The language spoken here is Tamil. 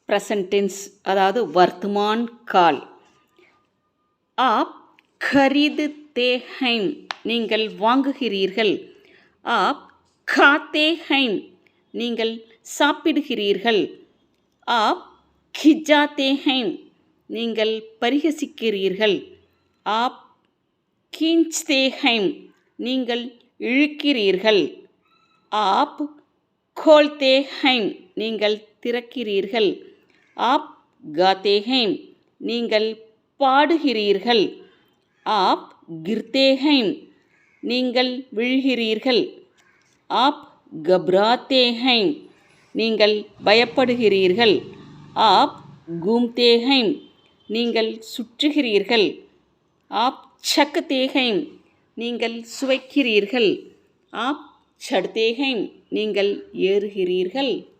ப்ரெசன்ட் டென்ஸ், அதாவது வர்த்தமான் கால். ஆப் खरीदते हैं, நீங்கள் வாங்குகிறீர்கள். ஆப் खाते हैं, நீங்கள் சாப்பிடுகிறீர்கள். ஆப் खिजाते हैं, நீங்கள் பரிகசிக்கிறீர்கள். ஆப் खींचते हैं, நீங்கள் இழுக்கிறீர்கள். ஆப் खोलते हैं, நீங்கள் திறக்கிறீர்கள். ஆப் गाते हैं, நீங்கள் பாடுகிறீர்கள். ஆப் गिरते हैं, நீங்கள் விழுகிறீர்கள். ஆப் घबराते हैं, நீங்கள் பயப்படுகிறீர்கள். ஆப் घूमते हैं, நீங்கள் சுற்றுகிறீர்கள். ஆப் चखते हैं, நீங்கள் சுவைக்கிறீர்கள். ஆப் चढ़ते हैं, நீங்கள் ஏறுகிறீர்கள்.